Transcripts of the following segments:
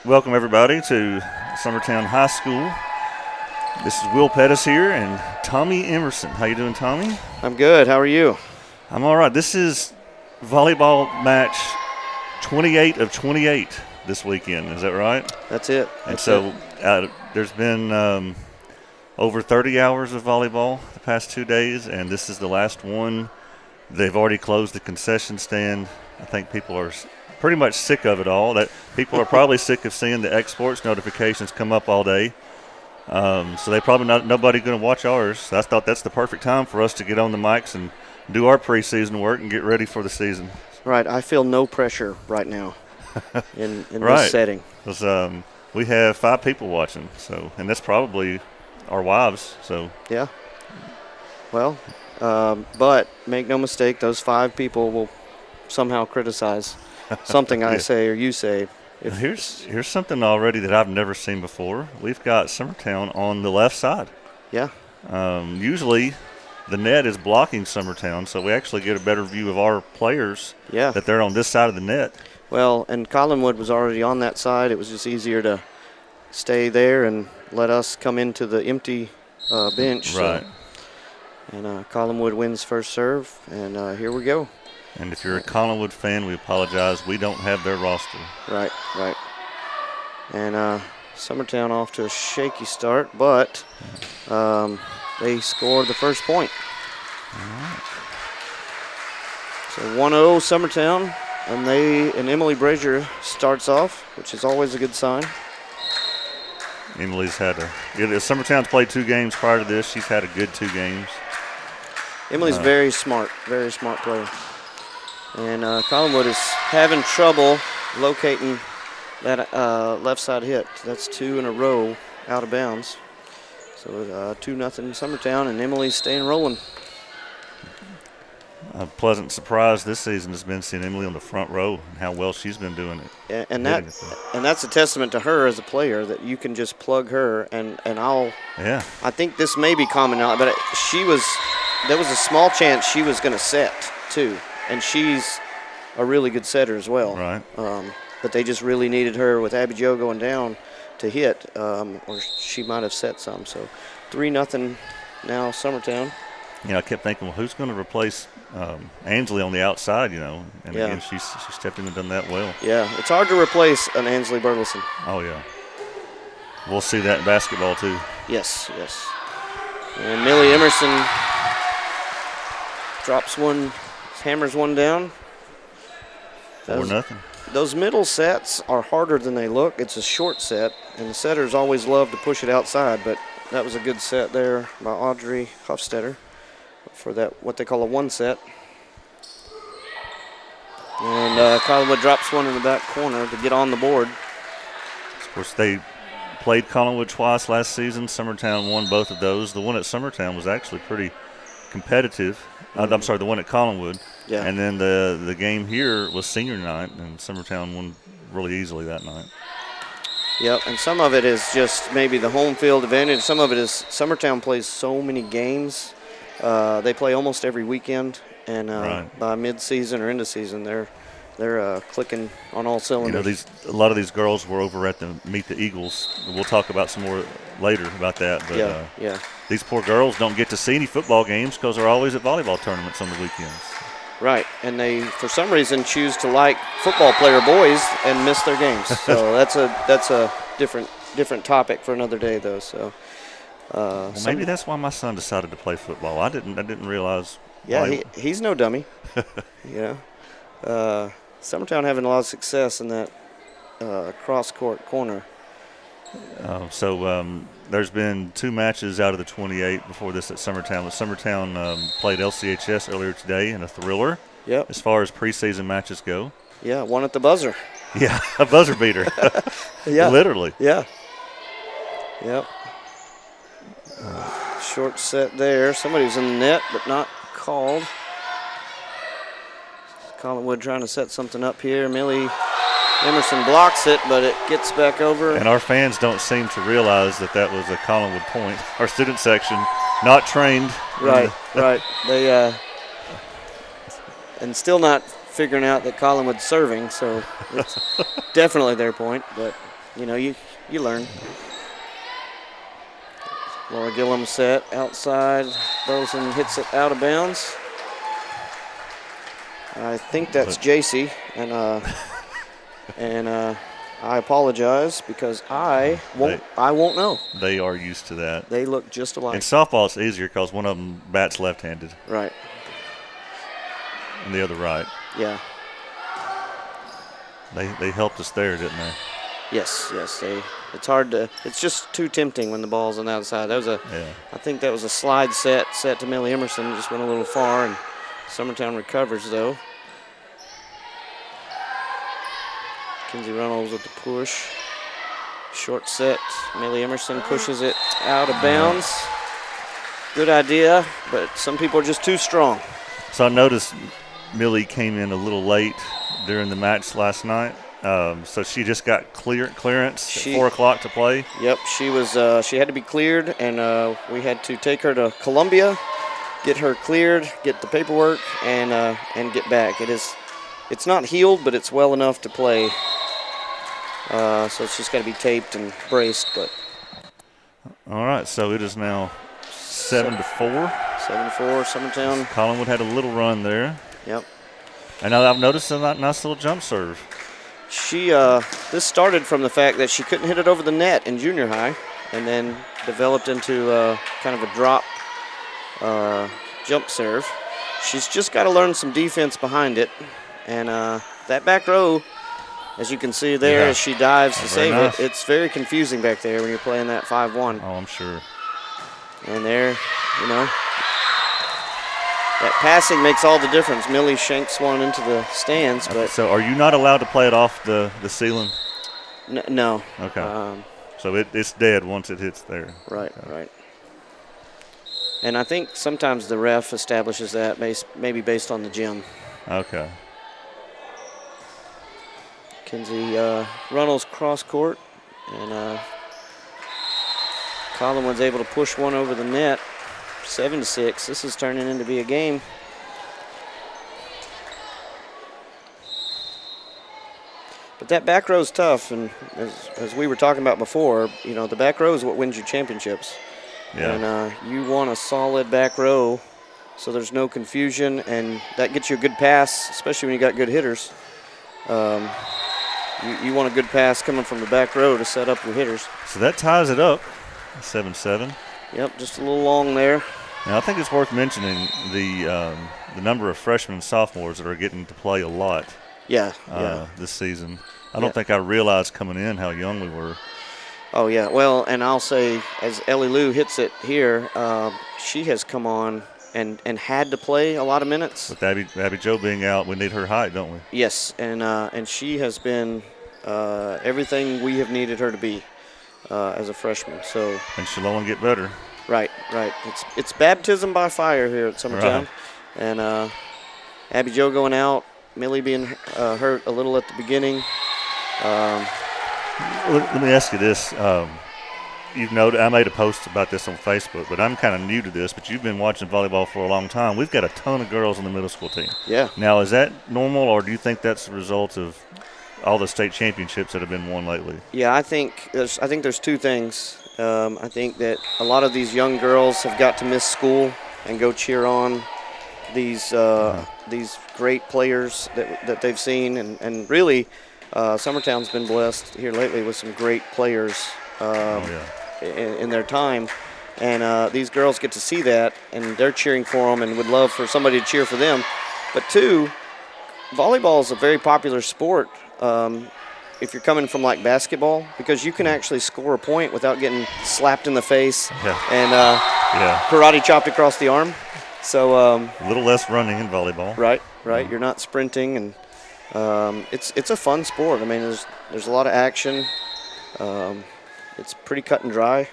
Welcome everybody to Summertown High School. This is Will Pettis here and Tommy Emerson. How you doing, Tommy? I'm good. How are you? I'm all right. This is volleyball match 28 of 28 this weekend. Is that right? That's it. And so there's been over 30 hours of volleyball the past 2 days, and this is the last one. They've already closed the concession stand. I think people are pretty much sick of it all. That people are probably sick of seeing the exports notifications come up all day. So they probably nobody going to watch ours. So I thought that's the perfect time for us to get on the mics and do our preseason work and get ready for the season. Right. I feel no pressure right now in right. This setting. Because we have 5 people watching, and that's probably our wives. So yeah. Well, but make no mistake, those 5 people will somehow criticize something I say or you say. Here's something already that I've never seen before. We've got Summertown on the left side. Yeah. Usually the net is blocking Summertown, so we actually get a better view of our players that they're on this side of the net. Well, and Collinwood was already on that side. It was just easier to stay there and let us come into the empty bench. Right. So. And Collinwood wins first serve, and here we go. And if you're a Collinwood fan, we apologize. We don't have their roster. Right. And Summertown off to a shaky start, but they scored the first point. All right. So 1-0 Summertown, and Emily Brazier starts off, which is always a good sign. Emily's had Summertown's played 2 games prior to this. She's had a good 2 games. Emily's very smart player. And Collinwood is having trouble locating that left side hit. That's 2 in a row out of bounds. So 2-0 Summertown, and Emily's staying rolling. A pleasant surprise this season has been seeing Emily on the front row and how well she's been doing it. And that's a testament to her as a player, that you can just plug her and I think this may be common now, but there was a small chance she was going to set too. And she's a really good setter as well. Right. But they just really needed her with Abby Jo going down to hit, or she might have set some. So 3-0 now Summertown. I kept thinking, well, who's going to replace Ansley on the outside, And again, she stepped in and done that well. Yeah, it's hard to replace an Ansley Burleson. Oh, yeah. We'll see that in basketball, too. Yes. And Millie Emerson hammers one down. 4-0. Those middle sets are harder than they look. It's a short set, and the setters always love to push it outside, but that was a good set there by Audrey Hofstetter for that, what they call a 1 set. And Collinwood drops one in the back corner to get on the board. Of course, they played Collinwood twice last season. Summertown won both of those. The one at Summertown was actually pretty competitive. I'm sorry, the one at Collinwood. Yeah. And then the game here was senior night, and Summertown won really easily that night. Yep, and some of it is just maybe the home field advantage. Some of it is Summertown plays so many games. They play almost every weekend, and by mid-season or end of season, they're clicking on all cylinders. A lot of these girls were over at the Meet the Eagles. We'll talk about some more later about that. But these poor girls don't get to see any football games because they're always at volleyball tournaments on the weekends. Right, and they, for some reason, choose to like football player boys and miss their games. So that's a different topic for another day, though. So maybe that's why my son decided to play football. I didn't realize. Yeah, he's no dummy. Summertown having a lot of success in that cross-court corner. There's been 2 matches out of the 28 before this at Summertown. Summertown played LCHS earlier today in a thriller. Yep. As far as preseason matches go. Yeah, one at the buzzer. Yeah, a buzzer beater. Yeah. Literally. Yeah. Yep. Short set there. Somebody was in the net, but not called. Collinwood trying to set something up here. Millie Emerson blocks it, but it gets back over. And our fans don't seem to realize that was a Collinwood point. Our student section, not trained. Right. They and still not figuring out that Collinwood's serving, so it's definitely their point. But you know, you learn. Laura Gillum set outside. Burleson hits it out of bounds. I think that's JC, and I apologize because I won't know. They are used to that. They look just alike. In softball, it's easier because one of them bats left-handed. Right. And the other right. Yeah. They helped us there, didn't they? Yes. It's hard to. It's just too tempting when the ball's on the outside. That was I think that was a slide set to Millie Emerson. It just went a little far, and Summertown recovers though. Kinsey Reynolds with the push. Short set. Millie Emerson pushes it out of bounds. Good idea, but some people are just too strong. So I noticed Millie came in a little late during the match last night. So she just got clearance at 4 o'clock to play. Yep, she was. She had to be cleared, and we had to take her to Columbia, get her cleared, get the paperwork, and get back. It's not healed, but it's well enough to play. So it's just got to be taped and braced. But all right, so it is now 7-4. 7-4, Summertown. Collinwood had a little run there. Yep. And I've noticed a nice little jump serve. This started from the fact that she couldn't hit it over the net in junior high, and then developed into kind of a drop jump serve. She's just got to learn some defense behind it, and that back row, as you can see there, as she dives to save it, it's very confusing back there when you're playing that 5-1. Oh, I'm sure. And there, you know, that passing makes all the difference. Millie shanks one into the stands, but so are you not allowed to play it off the ceiling? No. Okay. So it's dead once it hits there. Right, right. And I think sometimes the ref establishes that maybe based on the gym. Okay. Kinsey Runnels cross court, and Collinwood's able to push one over the net. 7-6. This is turning into be a game. But that back row is tough, and as we were talking about before, you know, the back row is what wins you championships. Yeah. And you want a solid back row so there's no confusion, and that gets you a good pass, especially when you got good hitters. You want a good pass coming from the back row to set up your hitters. So that ties it up, 7-7. Yep, just a little long there. Now I think it's worth mentioning the number of freshmen and sophomores that are getting to play a lot. This season. I don't think I realized coming in how young we were. Oh yeah, well, and I'll say as Ellie Lou hits it here, she has come on and had to play a lot of minutes. With Abby Jo being out, we need her height, don't we? Yes, and she has been everything we have needed her to be as a freshman. So. And she'll only get better. Right. It's baptism by fire here at Summertown, right. And Abby Jo going out, Millie being hurt a little at the beginning. Let me ask you this: you've noted I made a post about this on Facebook, but I'm kind of new to this. But you've been watching volleyball for a long time. We've got a ton of girls on the middle school team. Yeah. Now, is that normal, or do you think that's the result of all the state championships that have been won lately? Yeah, I think there's two things. I think that a lot of these young girls have got to miss school and go cheer on these great players that they've seen, and really Summertown's been blessed here lately with some great players in their time, and these girls get to see that, and they're cheering for them and would love for somebody to cheer for them. But two, volleyball is a very popular sport. If you're coming from like basketball, because you can actually score a point without getting slapped in the face and karate chopped across the arm. So a little less running in volleyball. Right. You're not sprinting, and it's a fun sport. I mean, there's a lot of action. It's pretty cut and dry,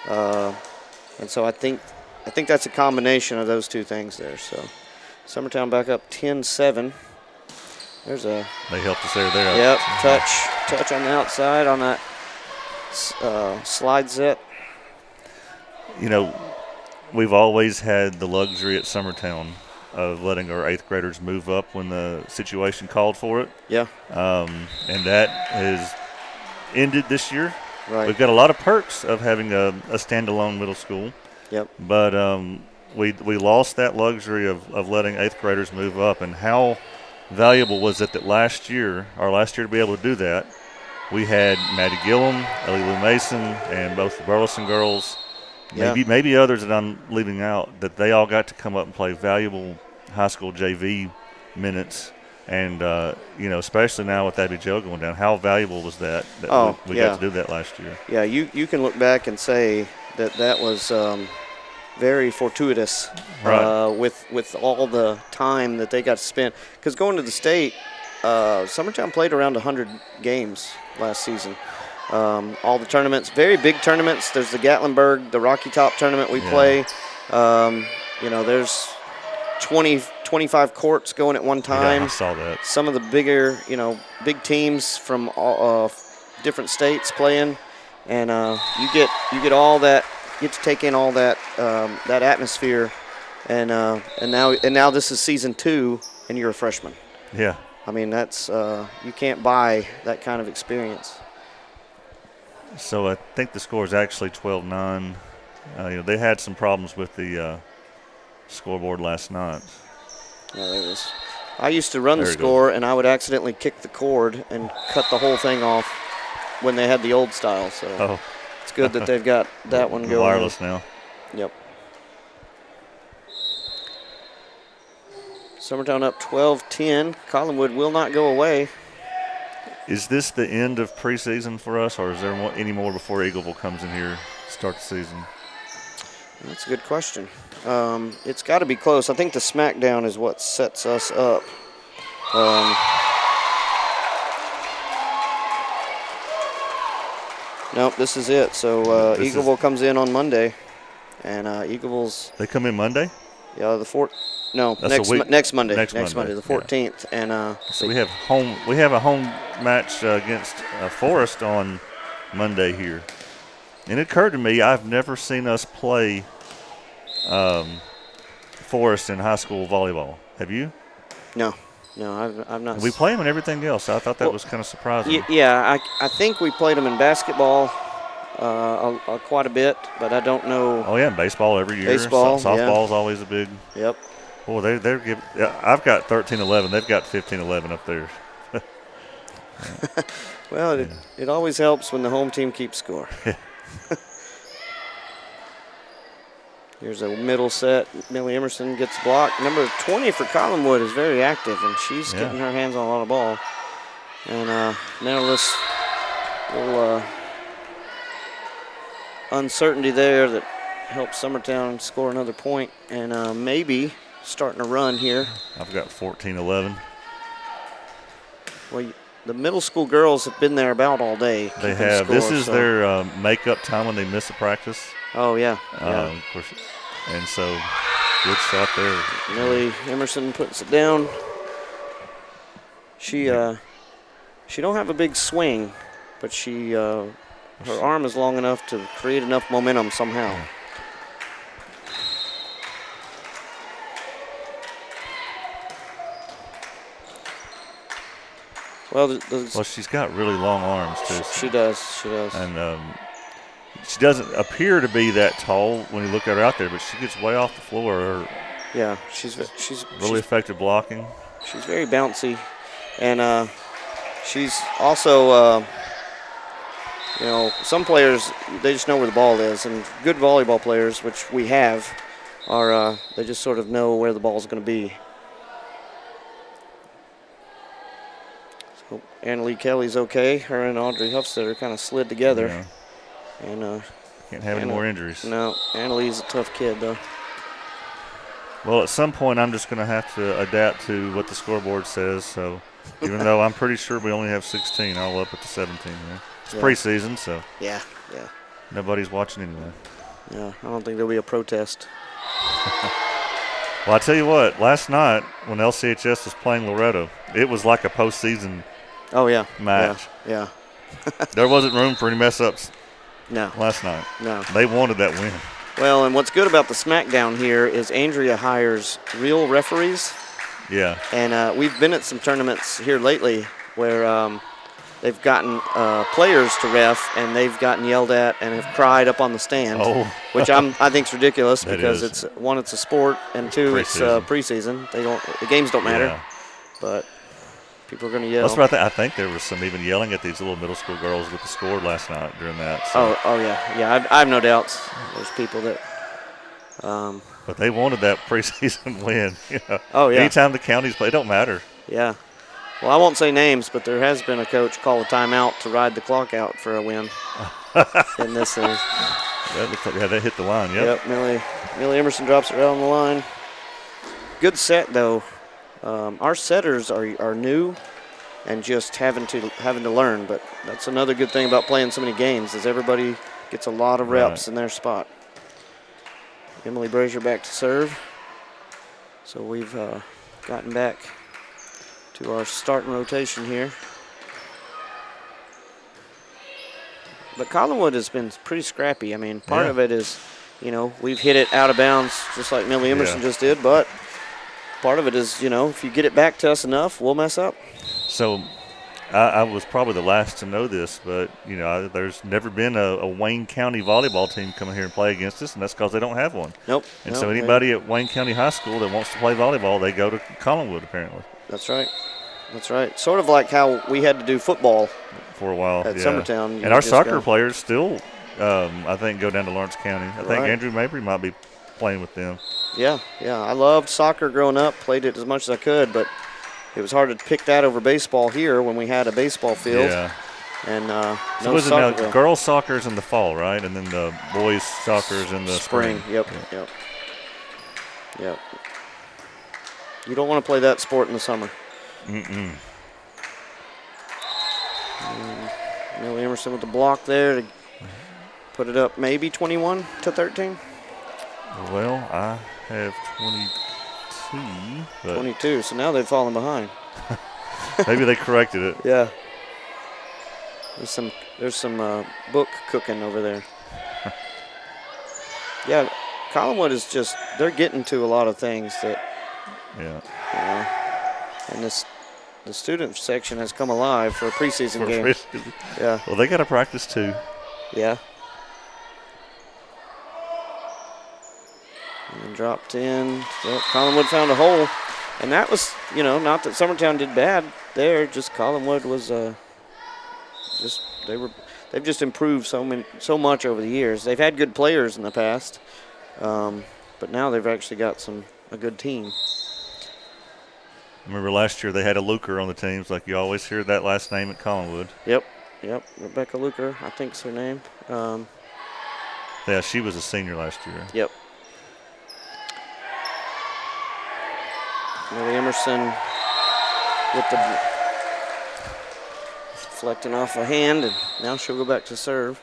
and so I think that's a combination of those two things there. So Summertown back up 10-7. They helped us there. Yep, touch on the outside on that slide set. You know, we've always had the luxury at Summertown of letting our 8th graders move up when the situation called for it. Yeah. And that has ended this year. Right. We've got a lot of perks of having a standalone middle school. Yep. But we lost that luxury of letting 8th graders move up. And how valuable was it that last year to be able to do that, we had Maddie Gillum, Ellie Lou Mason, and both the Burleson girls, maybe others that I'm leaving out, that they all got to come up and play valuable high school JV minutes. And, especially now with Abby Joe going down, how valuable was that we got to do that last year? Yeah, you can look back and say that was very fortuitous with all the time that they got to spend. Because going to the state, Summertown played around 100 games last season. All the tournaments, very big tournaments. There's the Gatlinburg, the Rocky Top tournament we play. There's 25 courts going at one time. Yeah, I saw that. Some of the bigger, big teams from all, different states playing, and you get all that. You get to take in all that that atmosphere, and now this is season 2, and you're a freshman. Yeah. I mean, that's you can't buy that kind of experience. So I think the score is actually 12-9. They had some problems with the scoreboard last night. Yeah, there it is. I used to run the score, and I would accidentally kick the cord and cut the whole thing off when they had the old style. So it's good that they've got that one going. Wireless now. Yep. Summertown up 12-10. Collinwood will not go away. Is this the end of preseason for us, or is there any more before Eagleville comes in here to start the season? That's a good question. It's got to be close. I think the Smackdown is what sets us up. Nope, this is it. So Eagleville comes in on Monday, and Eagleville's. They come in Monday? Yeah, next Monday. Next Monday, the 14th, and so we have a home match against Forest on Monday here. And it occurred to me, I've never seen us play Forest in high school volleyball. Have you? No, I've not. We play them in everything else. I thought that was kind of surprising. Yeah, I think we played them in basketball quite a bit, but I don't know. Oh yeah, baseball every year. Baseball, softball's always a big. Yep. Well, they're giving. I've got 13-11. They've got 15-11 up there. Well, it always helps when the home team keeps score. Here's a middle set. Millie Emerson gets blocked. Number 20 for Collinwood is very active, and she's getting her hands on a lot of ball. And now this little uncertainty there that helps Summertown score another point, and maybe starting to run here. I've got 14-11. Well, the middle school girls have been there about all day. They have. This is their makeup time when they miss a practice. Oh, yeah. Of course. And so, good shot there. Millie Emerson puts it down. She don't have a big swing, but her arm is long enough to create enough momentum somehow. Yeah. Well, she's got really long arms too. She does. And she doesn't appear to be that tall when you look at her out there, but she gets way off the floor. Yeah, she's really effective blocking. She's very bouncy, and she's also some players, they just know where the ball is, and good volleyball players, which we have, are they just sort of know where the ball is going to be. So Annalie Kelly's okay. Her and Audrey Huffstetter kind of slid together. Yeah. And can't have any more injuries. No, Annalie's a tough kid, though. Well, at some point, I'm just going to have to adapt to what the scoreboard says. So, even though I'm pretty sure we only have 16, I'll up it to 17. Yeah. It's preseason, so yeah, nobody's watching anyway. Yeah, I don't think there'll be a protest. Well, I tell you what, last night when LCHS was playing Loretto, it was like a postseason match. Yeah. There wasn't room for any mess-ups. No. Last night. No. They wanted that win. Well, and what's good about the Smackdown here is Andrea hires real referees. Yeah. And we've been at some tournaments here lately where they've gotten players to ref, and they've gotten yelled at and have cried up on the stand, which I think is ridiculous because it's a sport, and two, it's preseason. The games don't matter, but people are going to yell. That's what I think there was some even yelling at these little middle school girls with the score last night during that. So. Oh yeah. I have no doubts. There's people that. But they wanted that preseason win. Oh yeah. Anytime the counties play, it don't matter. Yeah. Well, I won't say names, but there has been a coach call a timeout to ride the clock out for a win in this series. That looks like they hit the line. Yep. Millie Emerson drops it right on the line. Good set though. Our setters are new and just having to learn, but that's another good thing about playing so many games is everybody gets a lot of reps in their spot. Emily Brazier back to serve. So we've gotten back to our starting rotation here. But Collinwood has been pretty scrappy. I mean, part of it is, we've hit it out of bounds just like Millie Emerson just did, but part of it is, if you get it back to us enough, we'll mess up. So I was probably the last to know this, but, there's never been a Wayne County volleyball team come here and play against us, and that's because they don't have one. Nope. So anybody at Wayne County High School that wants to play volleyball, they go to Collinwood apparently. That's right. Sort of like how we had to do football for a while at Summertown. And our soccer players still, I think, go down to Lawrence County. I think Andrew Mabry might be playing with them. Yeah. I loved soccer growing up, played it as much as I could, but it was hard to pick that over baseball here when we had a baseball field. Yeah. And so no soccer. Now, girls' soccer's in the fall, right? And then the boys' soccer's in the spring. Yep. You don't want to play that sport in the summer. Mm-mm. Millie Emerson with the block there to put it up maybe 21-13. Well, I have 22. 22, so now they've fallen behind. Maybe they corrected it. Yeah. There's some book cooking over there. Yeah, Collinwood is they're getting to a lot of things that. Yeah. And the student section has come alive for a preseason game. Yeah. Well, they got to practice too. Yeah. And dropped in. So Collinwood found a hole. And that was, not that Summertown did bad there, just Collinwood was they've just improved so much over the years. They've had good players in the past, but now they've actually got a good team. Remember last year they had a Luker on the teams, like you always hear that last name at Collinwood. Yep. Rebecca Luker, I think's her name. Yeah, she was a senior last year. Yep. Millie Emerson with the deflecting off a hand, and now she'll go back to serve.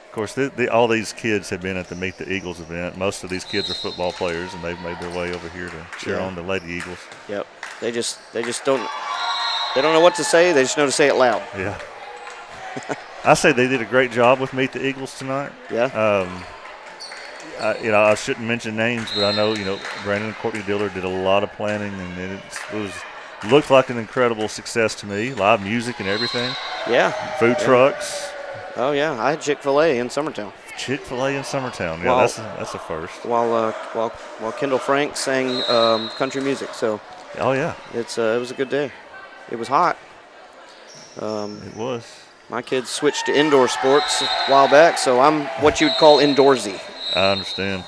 Of course, all these kids have been at the Meet the Eagles event. Most of these kids are football players, and they've made their way over here to cheer on the Lady Eagles. Yep. They just don't know what to say. They just know to say it loud. Yeah. I say they did a great job with Meet the Eagles tonight. Yeah. I shouldn't mention names, but I know, Brandon and Courtney Diller did a lot of planning, and it looked like an incredible success to me. Live music and everything. Yeah. Food trucks. Oh, yeah. I had Chick-fil-A in Summertown. Chick-fil-A in Summertown. Yeah, that's a first. While Kendall Frank sang country music. So. Oh, yeah. It was a good day. It was hot. It was. My kids switched to indoor sports a while back, so I'm what you'd call indoorsy. I understand.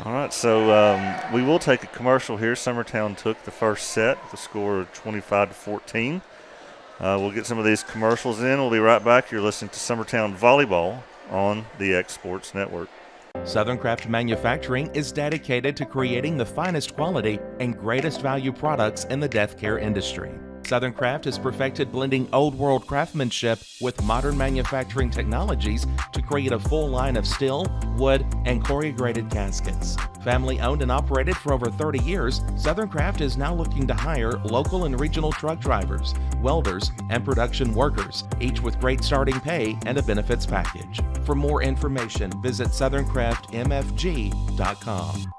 All right, so we will take a commercial here. Summertown took the first set with a score of 25-14. We'll get some of these commercials in. We'll be right back. You're listening to Summertown Volleyball on the X Sports Network. Southern Craft Manufacturing is dedicated to creating the finest quality and greatest value products in the death care industry. Southern Craft has perfected blending old world craftsmanship with modern manufacturing technologies to create a full line of steel, wood, and corrugated caskets. Family owned and operated for over 30 years, Southern Craft is now looking to hire local and regional truck drivers, welders, and production workers, each with great starting pay and a benefits package. For more information, visit southerncraftmfg.com.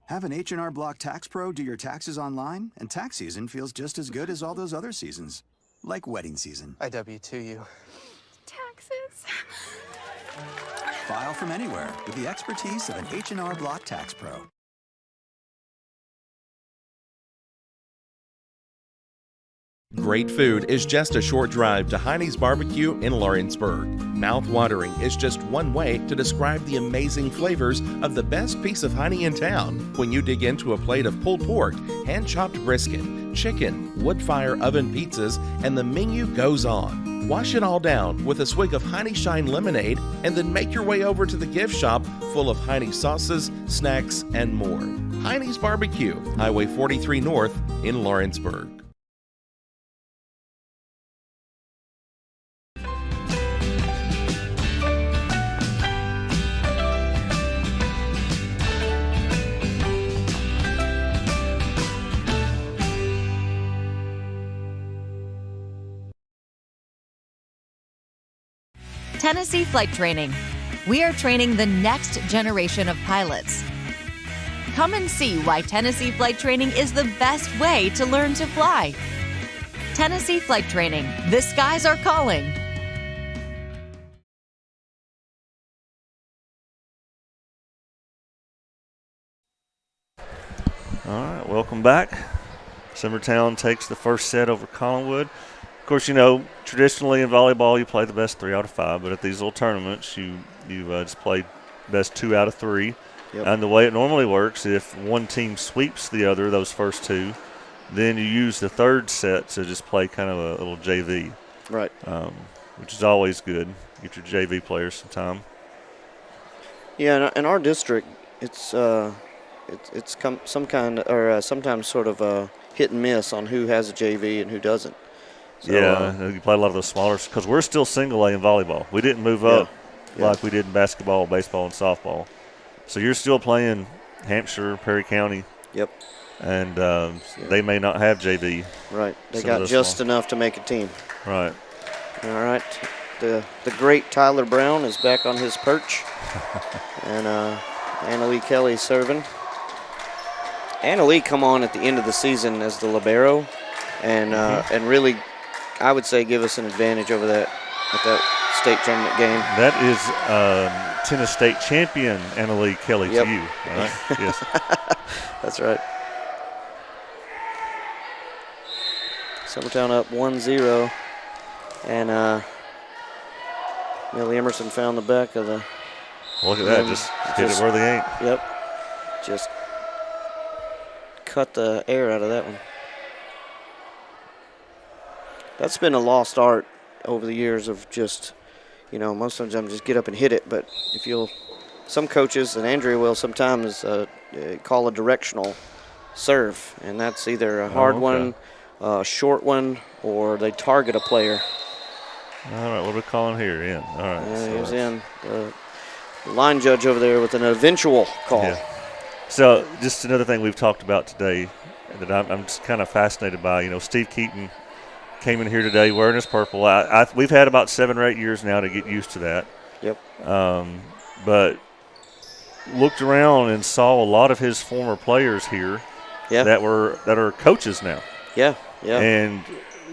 Have an H&R Block Tax Pro do your taxes online, and tax season feels just as good as all those other seasons. Like wedding season. I W-2 you. Taxes. File from anywhere with the expertise of an H&R Block Tax Pro. Great food is just a short drive to Heine's Barbecue in Lawrenceburg. Mouth-watering is just one way to describe the amazing flavors of the best piece of Heine in town when you dig into a plate of pulled pork, hand-chopped brisket, chicken, wood-fire oven pizzas, and the menu goes on. Wash it all down with a swig of Heine Shine lemonade and then make your way over to the gift shop full of Heine sauces, snacks, and more. Heine's Barbecue, Highway 43 North in Lawrenceburg. Tennessee Flight Training. We are training the next generation of pilots. Come and see why Tennessee Flight Training is the best way to learn to fly. Tennessee Flight Training. The skies are calling. All right, welcome back. Summertown takes the first set over Collinwood. Of course, you know, traditionally in volleyball, you play the best 3 out of 5, but at these little tournaments, you just play best 2 out of 3. Yep. And the way it normally works, if one team sweeps the other, those first 2, then you use the third set to just play kind of a little JV. Right. Which is always good. Get your JV players some time. Yeah, in our district, it's some kind or sometimes sort of a hit and miss on who has a JV and who doesn't. So, you play a lot of those smaller because we're still single A in volleyball. We didn't move up like we did in basketball, baseball, and softball. So you're still playing Hampshire, Perry County. Yep. And they may not have JV. Right. They got just enough to make a team. Right. All right. The great Tyler Brown is back on his perch. And Annalie Kelly serving. Annalie come on at the end of the season as the libero and really, I would say, give us an advantage over that at that state tournament game. That is tennis state champion Annalie Kelly to you. Right? Yes. That's right. Summertown up 1-0. And Millie Emerson found the back of the. Look at that. Just hit it where they ain't. Yep. Just cut the air out of that one. That's been a lost art over the years of just, most of the time just get up and hit it. But if some coaches, and Andrea will sometimes call a directional serve, and that's either a hard one, a short one, or they target a player. All right, what are we calling here? In. All right. He was in. The line judge over there with an eventual call. Yeah. So just another thing we've talked about today that I'm just kind of fascinated by. Steve Keaton came in here today wearing his purple. We've had about 7 or 8 years now to get used to that. Yep. But looked around and saw a lot of his former players here that are coaches now. Yeah. And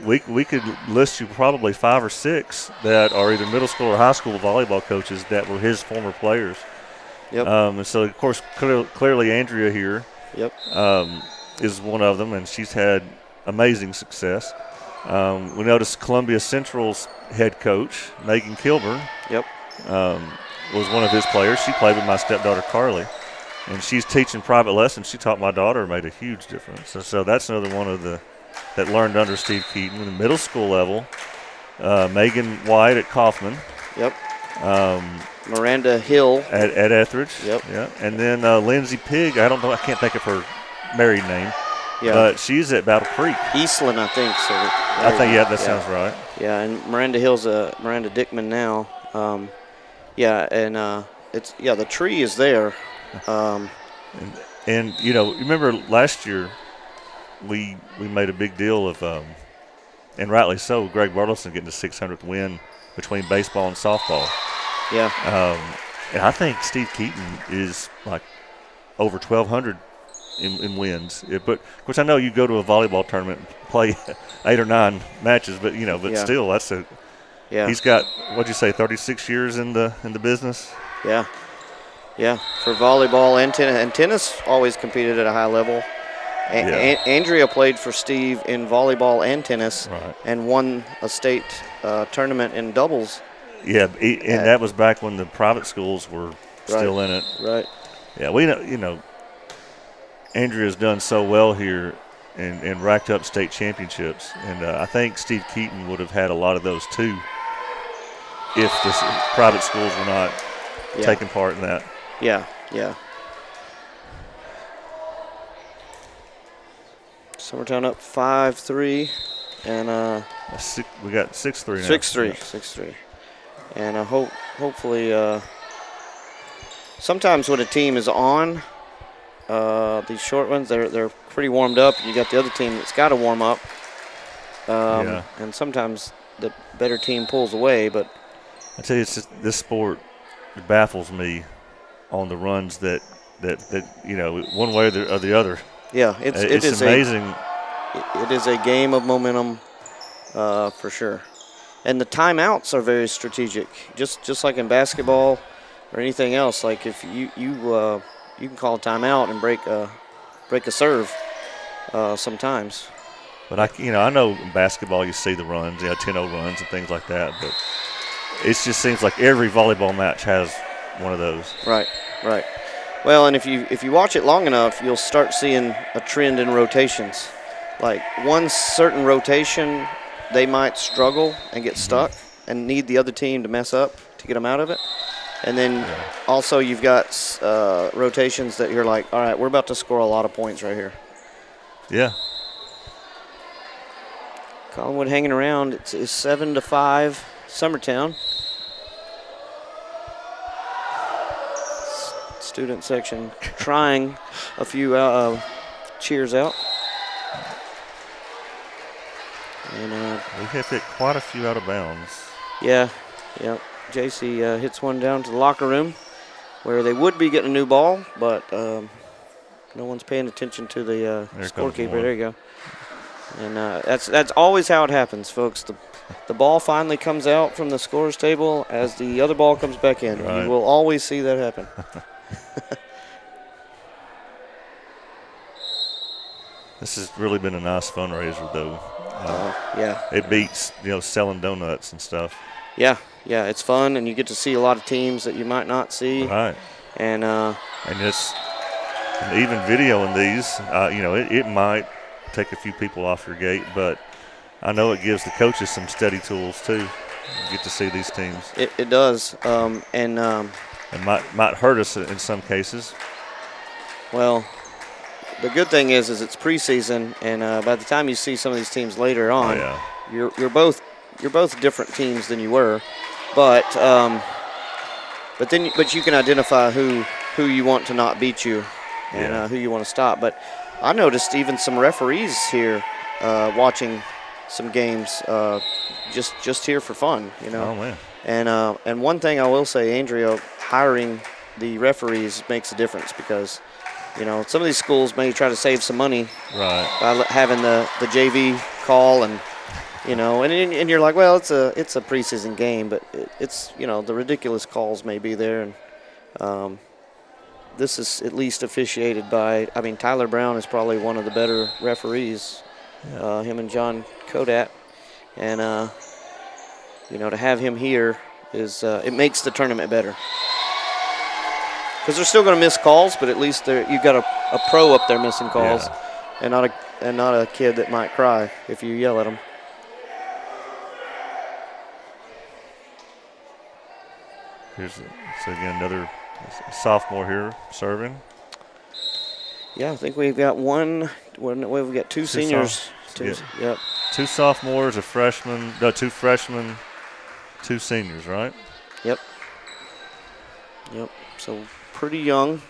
we could list you probably 5 or 6 that are either middle school or high school volleyball coaches that were his former players. Yep. And so, of course, clearly Andrea here is one of them, and she's had amazing success. We noticed Columbia Central's head coach, Megan Kilburn, was one of his players. She played with my stepdaughter, Carly, and she's teaching private lessons. She taught my daughter, made a huge difference. So that's another one of that learned under Steve Keaton. In the middle school level, Megan White at Kaufman. Yep. Miranda Hill at Etheridge. Yep. Yeah. And then Lindsay Pigg. I can't think of her married name. Yeah. But she's at Battle Creek. Eastland, I think. So that sounds right. Yeah, and Miranda Hill's Miranda Dickman now. The tree is there. And remember last year we made a big deal of, and rightly so, Greg Burleson getting the 600th win between baseball and softball. Yeah. And I think Steve Keaton is like over 1,200 in wins. But of course, I know you go to a volleyball tournament, and play 8 or 9 matches, but still, that's a. Yeah. He's got, what'd you say, 36 years in the business? Yeah. Yeah, for volleyball and tennis. And tennis always competed at a high level. Andrea played for Steve in volleyball and tennis, right, and won a state tournament in doubles. Yeah, and that was back when the private schools were still in it. Right. Yeah, we know, Andrea's done so well here and racked up state championships. And I think Steve Keaton would have had a lot of those too if the private schools were not taking part in that. Yeah, yeah. Summertown up 5-3, and we got 6-3 now. 6-3. And hopefully, sometimes when a team is on these short ones, they're pretty warmed up. You got the other team that's got to warm up, and sometimes the better team pulls away. But I tell you, it's just, this sport baffles me on the runs that one way or the other. Yeah, it is amazing. It is a game of momentum, for sure. And the timeouts are very strategic, just like in basketball or anything else. Like if you can call a timeout and break a serve sometimes. But I know in basketball you see the runs, 10-0 runs and things like that. But it just seems like every volleyball match has one of those. Right. Well, and if you watch it long enough, you'll start seeing a trend in rotations. Like one certain rotation, they might struggle and get stuck and need the other team to mess up to get them out of it. And then also you've got rotations that you're like, all right, we're about to score a lot of points right here. Yeah. Collinwood hanging around. It's 7-5, Summertown. Student section trying a few cheers out. And we have hit quite a few out of bounds. Yeah. JC hits one down to the locker room where they would be getting a new ball, but no one's paying attention to the scorekeeper. There you go. And that's always how it happens, folks. The ball finally comes out from the scorer's table as the other ball comes back in. Right. You will always see that happen. This has really been a nice fundraiser, though. Yeah. It beats, selling donuts and stuff. Yeah, it's fun, and you get to see a lot of teams that you might not see. Right. And it's even videoing these. It might take a few people off your gate, but I know it gives the coaches some steady tools too. You get to see these teams. It does, and might hurt us in some cases. Well, the good thing is it's preseason, and by the time you see some of these teams later on, you're both different teams than you were, but you can identify who you want to not beat you, and who you want to stop. But I noticed even some referees here watching some games just here for fun, Oh man. And one thing I will say, Andrea, hiring the referees makes a difference because. Some of these schools may try to save some money by having the JV call, and and you're like, well, it's a preseason game, but it's the ridiculous calls may be there, and this is at least officiated by. I mean, Tyler Brown is probably one of the better referees, him and John Kodat, and to have him here is it makes the tournament better. Because they're still going to miss calls, but at least you've got a pro up there missing calls, and not a kid that might cry if you yell at him. So again, another sophomore here serving. Yeah, I think we've got we've got two seniors. Yep. 2 sophomores, a freshman. No, 2 freshmen, 2 seniors, right? Yep. So pretty young.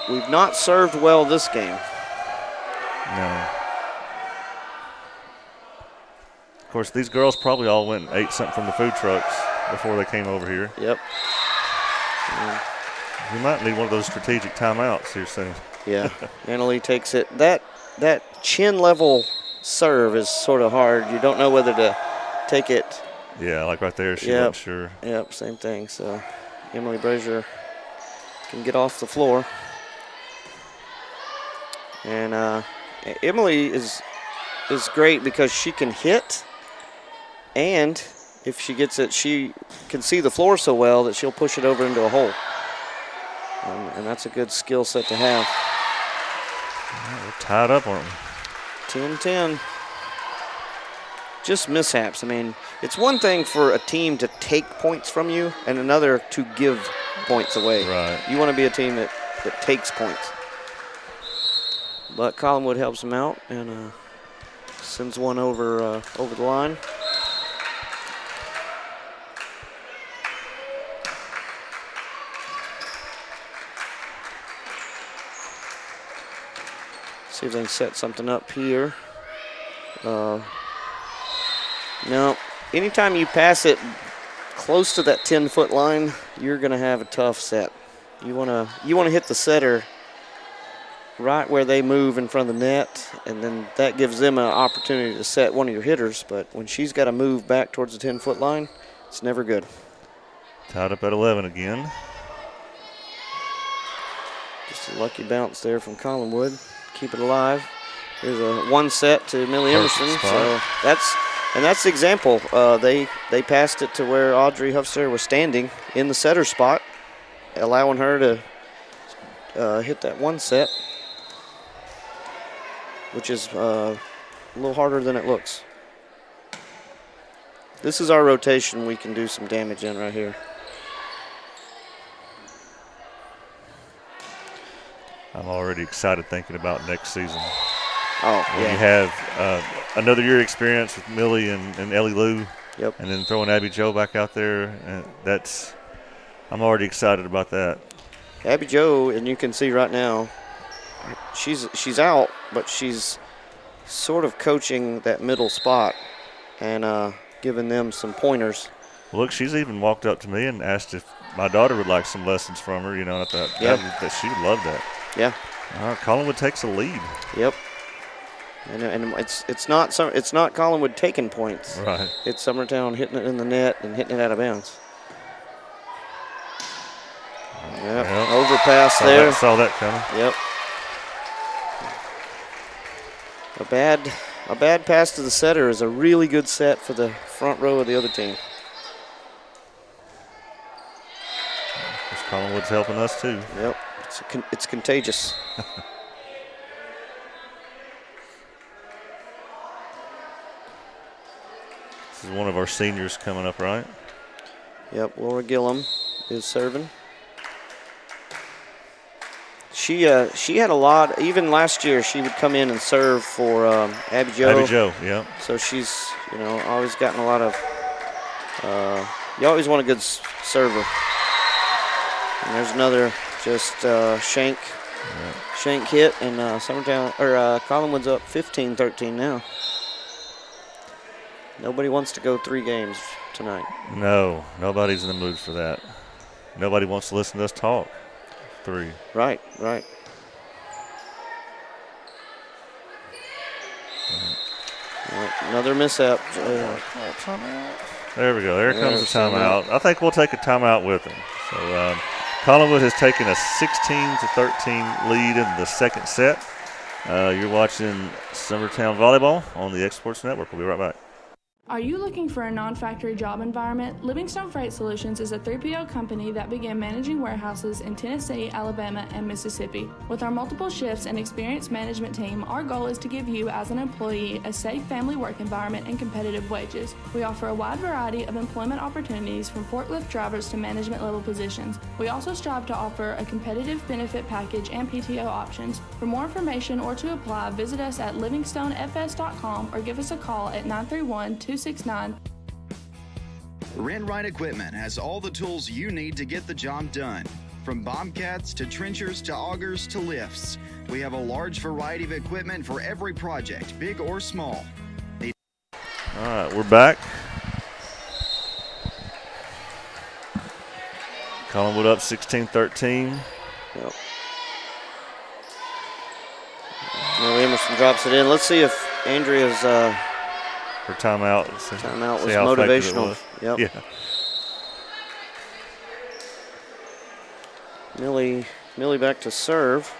We've not served well this game. No. Of course, these girls probably all went and ate something from the food trucks before they came over here. Yep. We might need one of those strategic timeouts here soon. Yeah, Annalie takes it. That chin level serve is sort of hard. You don't know whether to take it. Yeah, like right there, she wasn't sure. Yep, same thing. So Emily Brazier can get off the floor. And Emily is great because she can hit, and if she gets it, she can see the floor so well that she'll push it over into a hole. And that's a good skill set to have. Right, we're tied up, aren't we? 10-10. Just mishaps. I mean, it's one thing for a team to take points from you and another to give points away. Right. You want to be a team that takes points. But Collinwood helps them out and sends one over the line. See if they can set something up here. No, anytime you pass it close to that 10-foot line, you're going to have a tough set. You want to hit the setter right where they move in front of the net, and then that gives them an opportunity to set one of your hitters. But when she's got to move back towards the 10-foot line, it's never good. Tied up at 11 again. Just a lucky bounce there from Collinwood. Keep it alive. Here's a one set to Millie Emerson. So that's the example. They passed it to where Audrey Huffster was standing in the setter spot, allowing her to hit that one set, which is a little harder than it looks. This is our rotation we can do some damage in right here. I'm already excited thinking about next season. Oh, when yeah. you have another year experience with Millie and Ellie Lou. Yep. And then throwing Abby Jo back out there, I'm already excited about that. Abby Jo, and you can see right now, she's out, but she's sort of coaching that middle spot and giving them some pointers. Look, she's even walked up to me and asked if my daughter would like some lessons from her. You know, and I thought that she would love that. Yeah. Collinwood takes a lead. Yep. And it's not Collinwood taking points. Right. It's Summertown hitting it in the net and hitting it out of bounds. Yep. Overpass there. Saw that coming. Yep. A bad pass to the setter is a really good set for the front row of the other team. Collinwood's helping us too. Yep. It's contagious. This is one of our seniors coming up, right? Yep, Laura Gillum is serving. She had a lot. Even last year, she would come in and serve for Abby Jo. Abby Jo, yeah. So she's always gotten a lot of. You always want a good server. And there's another just shank hit, and Summertown or Collinwood's up 15-13 now. Nobody wants to go 3 games tonight. No, nobody's in the mood for that. Nobody wants to listen to us talk. 3. Right. Another mishap. There we go. There comes the timeout. I think we'll take a timeout with them. So Collinwood has taken a 16-13 lead in the second set. You're watching Summertown Volleyball on the Exports Network. We'll be right back. Are you looking for a non-factory job environment? Livingstone Freight Solutions is a 3PL company that began managing warehouses in Tennessee, Alabama, and Mississippi. With our multiple shifts and experienced management team, our goal is to give you, as an employee, a safe family work environment and competitive wages. We offer a wide variety of employment opportunities from forklift drivers to management level positions. We also strive to offer a competitive benefit package and PTO options. For more information or to apply, visit us at livingstonefs.com or give us a call at 931-269. Rent Right Equipment has all the tools you need to get the job done. From bobcats to trenchers to augers to lifts. We have a large variety of equipment for every project, big or small. All right, we're back. Collinwood up 16-13. Yep. Millie Emerson drops it in. Let's see if Andrea's Her timeout. timeout was See how effective it motivational. was. Yep. Yeah. Millie back to serve.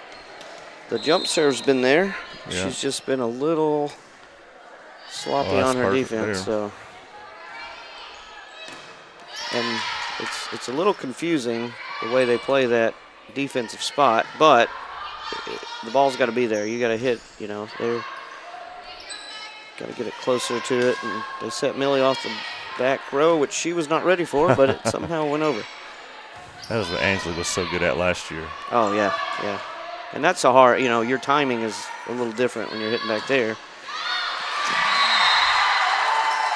The jump serve's been there. Yeah. She's just been a little sloppy that's on her perfect defense. there. So, and it's a little confusing the way they play that defensive spot, but the ball's got to be there. You got to hit. You know, they're got to get it closer to it, and they set Millie off the back row, which she was not ready for, but it somehow went over. That was what Ansley was so good at last year. Oh, yeah, yeah. And that's a hard, you know, your timing is a little different when you're hitting back there.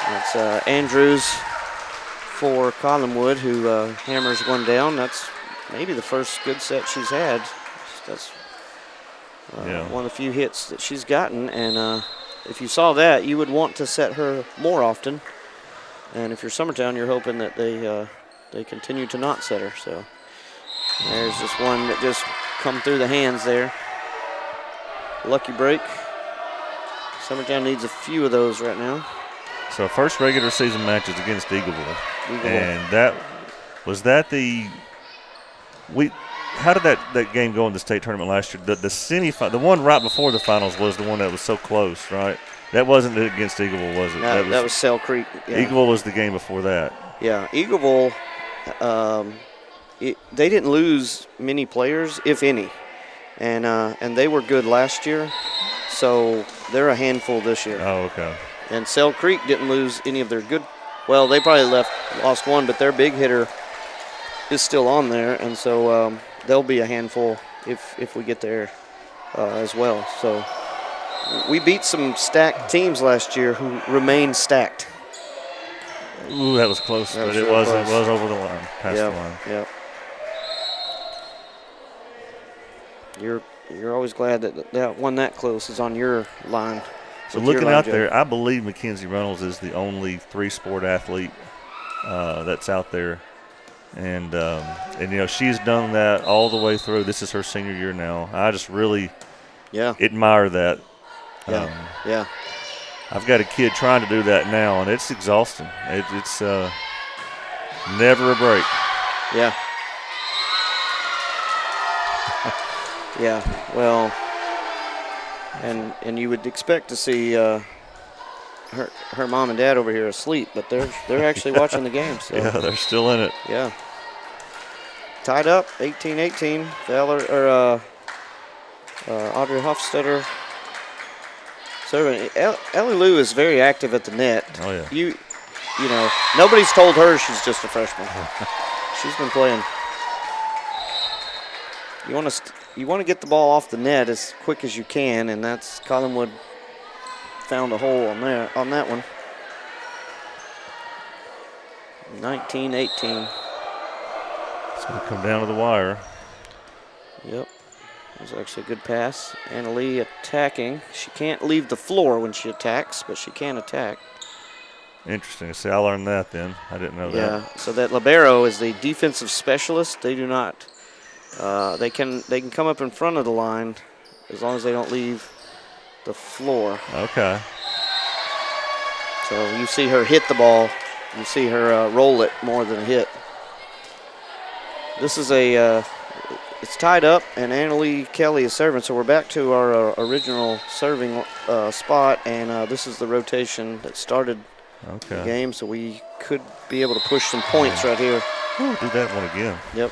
That's Andrews for Collinwood, who hammers one down. That's maybe the first good set she's had. That's one of the few hits that she's gotten. And if you saw that, you would want to set her more often. And if you're Summertown, you're hoping that they continue to not set her. So there's just one that just come through the hands there. Lucky break. Summertown needs a few of those right now. So first regular season match is against Eagleville. And that was that the how did that game go in the state tournament last year? The semifinal, the one right before the finals was the one that was so close, right? That wasn't against Eagleville, was it? That was Sale Creek. Yeah. Eagleville was the game before that. Yeah, Eagleville, they didn't lose many players, if any, and they were good last year, so they're a handful this year. Oh, okay. And Sale Creek didn't lose any of their good. Well, they probably lost one, but their big hitter is still on there, and so they'll be a handful if we get there as well. So we beat some stacked teams last year who remain stacked. Ooh, that was close, but it was over the line, past the line. Yep. You're always glad that one that close is on your line. So looking out there, I believe Mackenzie Reynolds is the only three-sport athlete that's out there. And you know, she's done that all the way through. This is her senior year now. I just really admire that. Yeah. I've got a kid trying to do that now, and it's exhausting. It's never a break. Yeah. Yeah, well, and you would expect to see her mom and dad over here asleep, but they're actually watching the game. So. Yeah, they're still in it. Yeah. Tied up, 18-18. Audrey Hofstetter serving. Ellie Lou is very active at the net. Oh yeah. You know, nobody's told her she's just a freshman. She's been playing. You want to get the ball off the net as quick as you can, and that's Collinwood found a hole on that one. 19-18. It's going to come down to the wire. Yep. That was actually a good pass. Anna Lee attacking. She can't leave the floor when she attacks, but she can attack. Interesting. See, I learned that then. I didn't know that. Yeah, so that libero is the defensive specialist. They do not. They can come up in front of the line as long as they don't leave the floor. Okay. So you see her hit the ball. You see her roll it more than hit. This is it's tied up, and Annalie Kelly is serving. So we're back to our original serving spot, and this is the rotation that started the game. So we could be able to push some points right here. Ooh, do that one again. Yep.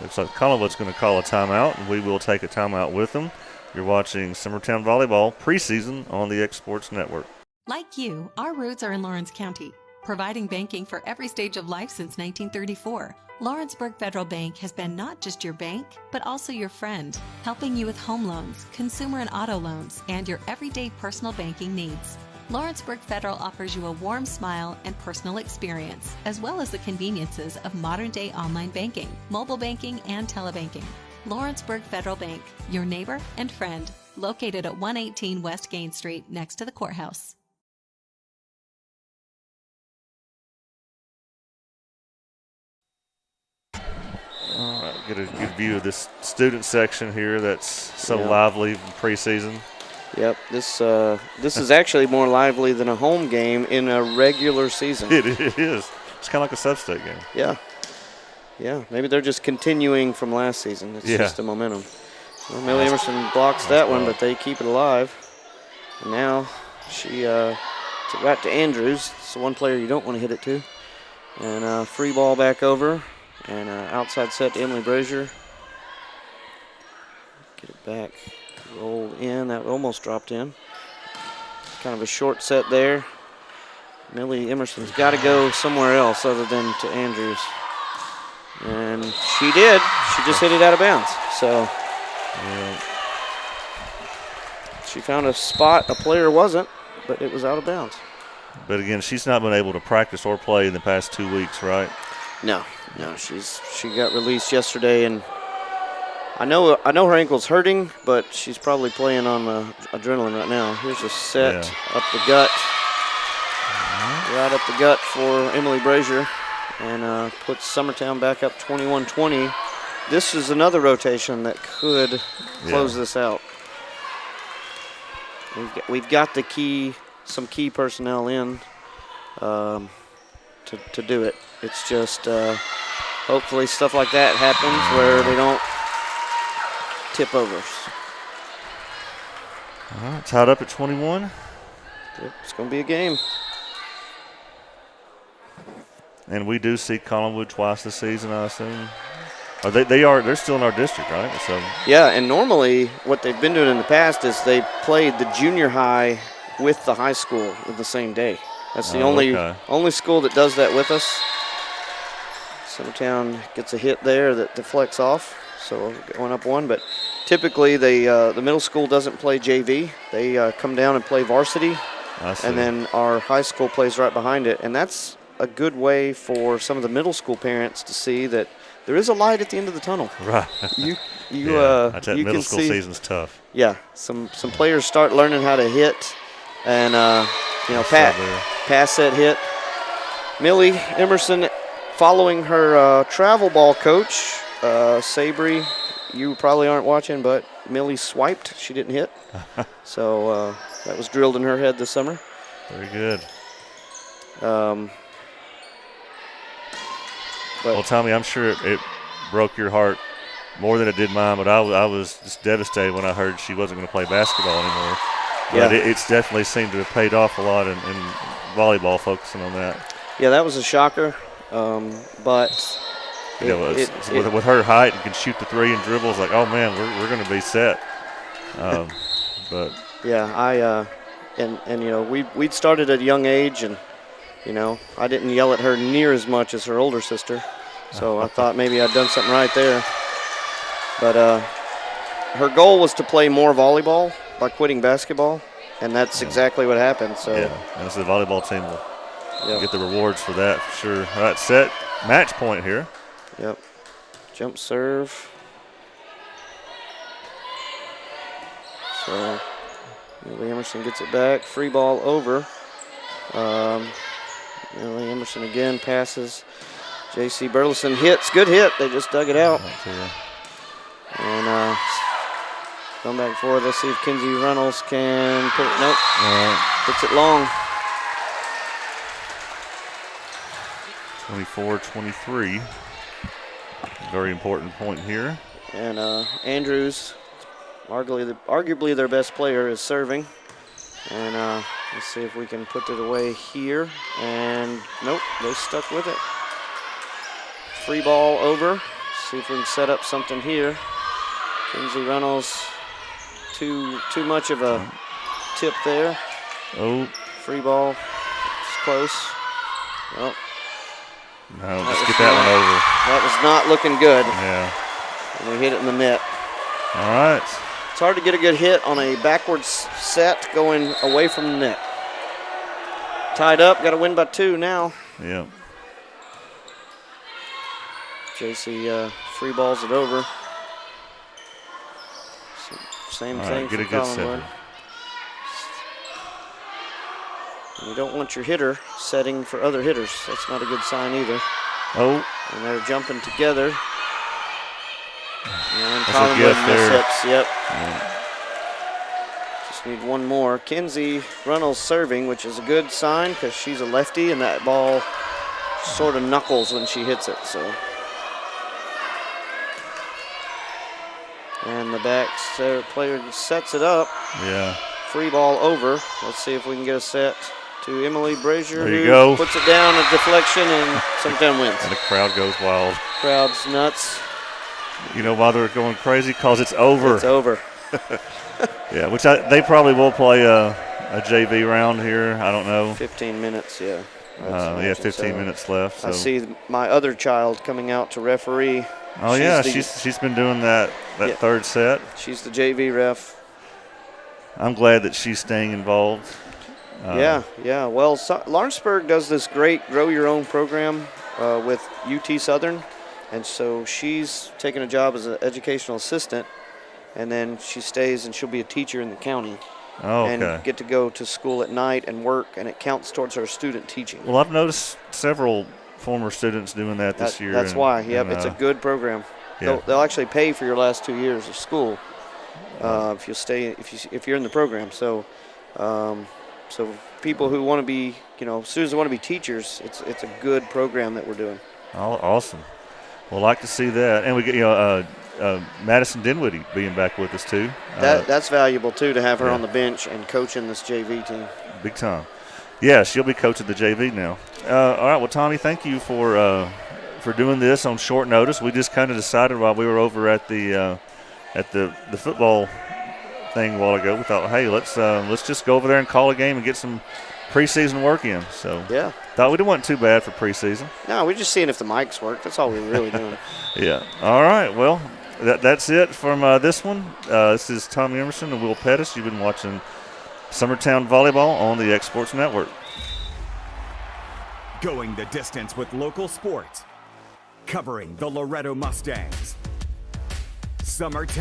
Looks like Collinwood's going to call a timeout, and we will take a timeout with them. You're watching Summertown Volleyball preseason on the X Sports Network. Like you, our roots are in Lawrence County, providing banking for every stage of life since 1934. Lawrenceburg Federal Bank has been not just your bank, but also your friend, helping you with home loans, consumer and auto loans, and your everyday personal banking needs. Lawrenceburg Federal offers you a warm smile and personal experience, as well as the conveniences of modern-day online banking, mobile banking, and telebanking. Lawrenceburg Federal Bank, your neighbor and friend, located at 118 West Gain Street next to the courthouse. All right, get a good view of this student section here that's so lively in preseason. Yep, this is actually more lively than a home game in a regular season. It is. It's kind of like a sub-state game. Yeah. Yeah, maybe they're just continuing from last season. It's just the momentum. Well, Millie Emerson blocks that one, but they keep it alive. And now she took it right to Andrews. It's the one player you don't want to hit it to. And free ball back over. And outside set to Emily Brazier. Get it back. Rolled in. That almost dropped in. Kind of a short set there. Millie Emerson's got to go somewhere else other than to Andrews. And she did. She just hit it out of bounds. So she found a spot a player wasn't, but it was out of bounds. But again, she's not been able to practice or play in the past 2 weeks, right? No. She got released yesterday, and I know her ankle's hurting, but she's probably playing on adrenaline right now. Here's a set up the gut, right up the gut for Emily Brazier, and puts Summertown back up 21-20. This is another rotation that could close this out. We've got some key personnel in to do it. It's just hopefully stuff like that happens where they don't tip overs. All right, tied up at 21. Yep, it's going to be a game. And we do see Collinwood twice this season, I assume. They're still in our district, right? So yeah, and normally what they've been doing in the past is they played the junior high with the high school in the same day. That's the only school that does that with us. Summertown gets a hit there that deflects off, so going up one. But typically the middle school doesn't play JV. They come down and play varsity, and then our high school plays right behind it. And that's a good way for some of the middle school parents to see that there is a light at the end of the tunnel. Right. That middle school season's tough. Yeah, some players start learning how to hit, and pass that hit. Millie Emerson, following her travel ball coach, Sabry. You probably aren't watching, but Millie swiped. She didn't hit, so that was drilled in her head this summer. Very good. Well, Tommy, I'm sure it broke your heart more than it did mine, but I was just devastated when I heard she wasn't going to play basketball anymore. But it's definitely seemed to have paid off a lot in volleyball, focusing on that. Yeah, that was a shocker, but with her height and can shoot the three and dribble, it's like, oh man, we're going to be set. But yeah, we'd started at a young age, and I didn't yell at her near as much as her older sister, so I thought maybe I'd done something right there. But her goal was to play more volleyball by quitting basketball, and that's exactly what happened. So and so the volleyball team will get the rewards for that for sure. All right, set, match point here. Yep, jump serve. So Millie Emerson gets it back, free ball over. Millie Emerson again passes. J.C. Burleson hits. Good hit. They just dug it out. And going back and forth. Let's see if Kinsey Reynolds can put it. Nope. Puts it long. 24-23. Very important point here. And Andrews, arguably their best player, is serving. And let's see if we can put it away here. And nope, they stuck with it. Free ball over. See if we can set up something here. Kinsey Reynolds, too much of a tip there. Oh. Free ball. It's close. Well, no, just get that one over. That was not looking good. Yeah. And we hit it in the net. All right. It's hard to get a good hit on a backwards set going away from the net. Tied up, got to win by 2 now. Yeah. JC free balls it over. Same thing for Collinwood. You don't want your hitter setting for other hitters. That's not a good sign either. Oh. And they're jumping together. And That's a Collinwood gift there. miships. Yep. Yeah. Just need one more. Kinsey Runnels serving, which is a good sign because she's a lefty, and that ball sort of knuckles when she hits it. So. And the back player sets it up. Yeah. Free ball over. Let's see if we can get a set to Emily Brazier. There you who go. Puts it down, a deflection, and Summertown wins. And the crowd goes wild. Crowd's nuts. You know why they're going crazy? Because it's over. It's over. Yeah, which they probably will play a JV round here. I don't know. 15 minutes, yeah. Yeah, 15 minutes left. So. I see my other child coming out to referee. Oh, she's been doing that third set. She's the JV ref. I'm glad that she's staying involved. Yeah. Well, Lawrenceburg does this great grow your own program with UT Southern, and so she's taking a job as an educational assistant, and then she stays and she'll be a teacher in the county. Oh, okay. And get to go to school at night and work, and it counts towards her student teaching. Well, I've noticed several former students doing that this year. That's why. Yep, it's a good program. Yeah. They'll actually pay for your last 2 years of school if you stay if you're in the program. So, so people who want to be students who want to be teachers, it's a good program that we're doing. Oh, awesome. Well, like to see that, and we get Madison Dinwiddie being back with us too. That's valuable too to have her on the bench and coaching this JV team. Big time. Yeah, she'll be coaching the JV now. All right. Well, Tommy, thank you for doing this on short notice. We just kind of decided while we were over at the football thing a while ago. We thought, hey, let's just go over there and call a game and get some preseason work in. So yeah, thought we didn't want too bad for preseason. No, we're just seeing if the mics work. That's all we're really doing. Yeah. All right. Well, that's it from this one. This is Tommy Emerson and Will Pettis. You've been watching Summertown Volleyball on the X Sports Network. Going the distance with local sports. Covering the Loretto Mustangs. Summertown.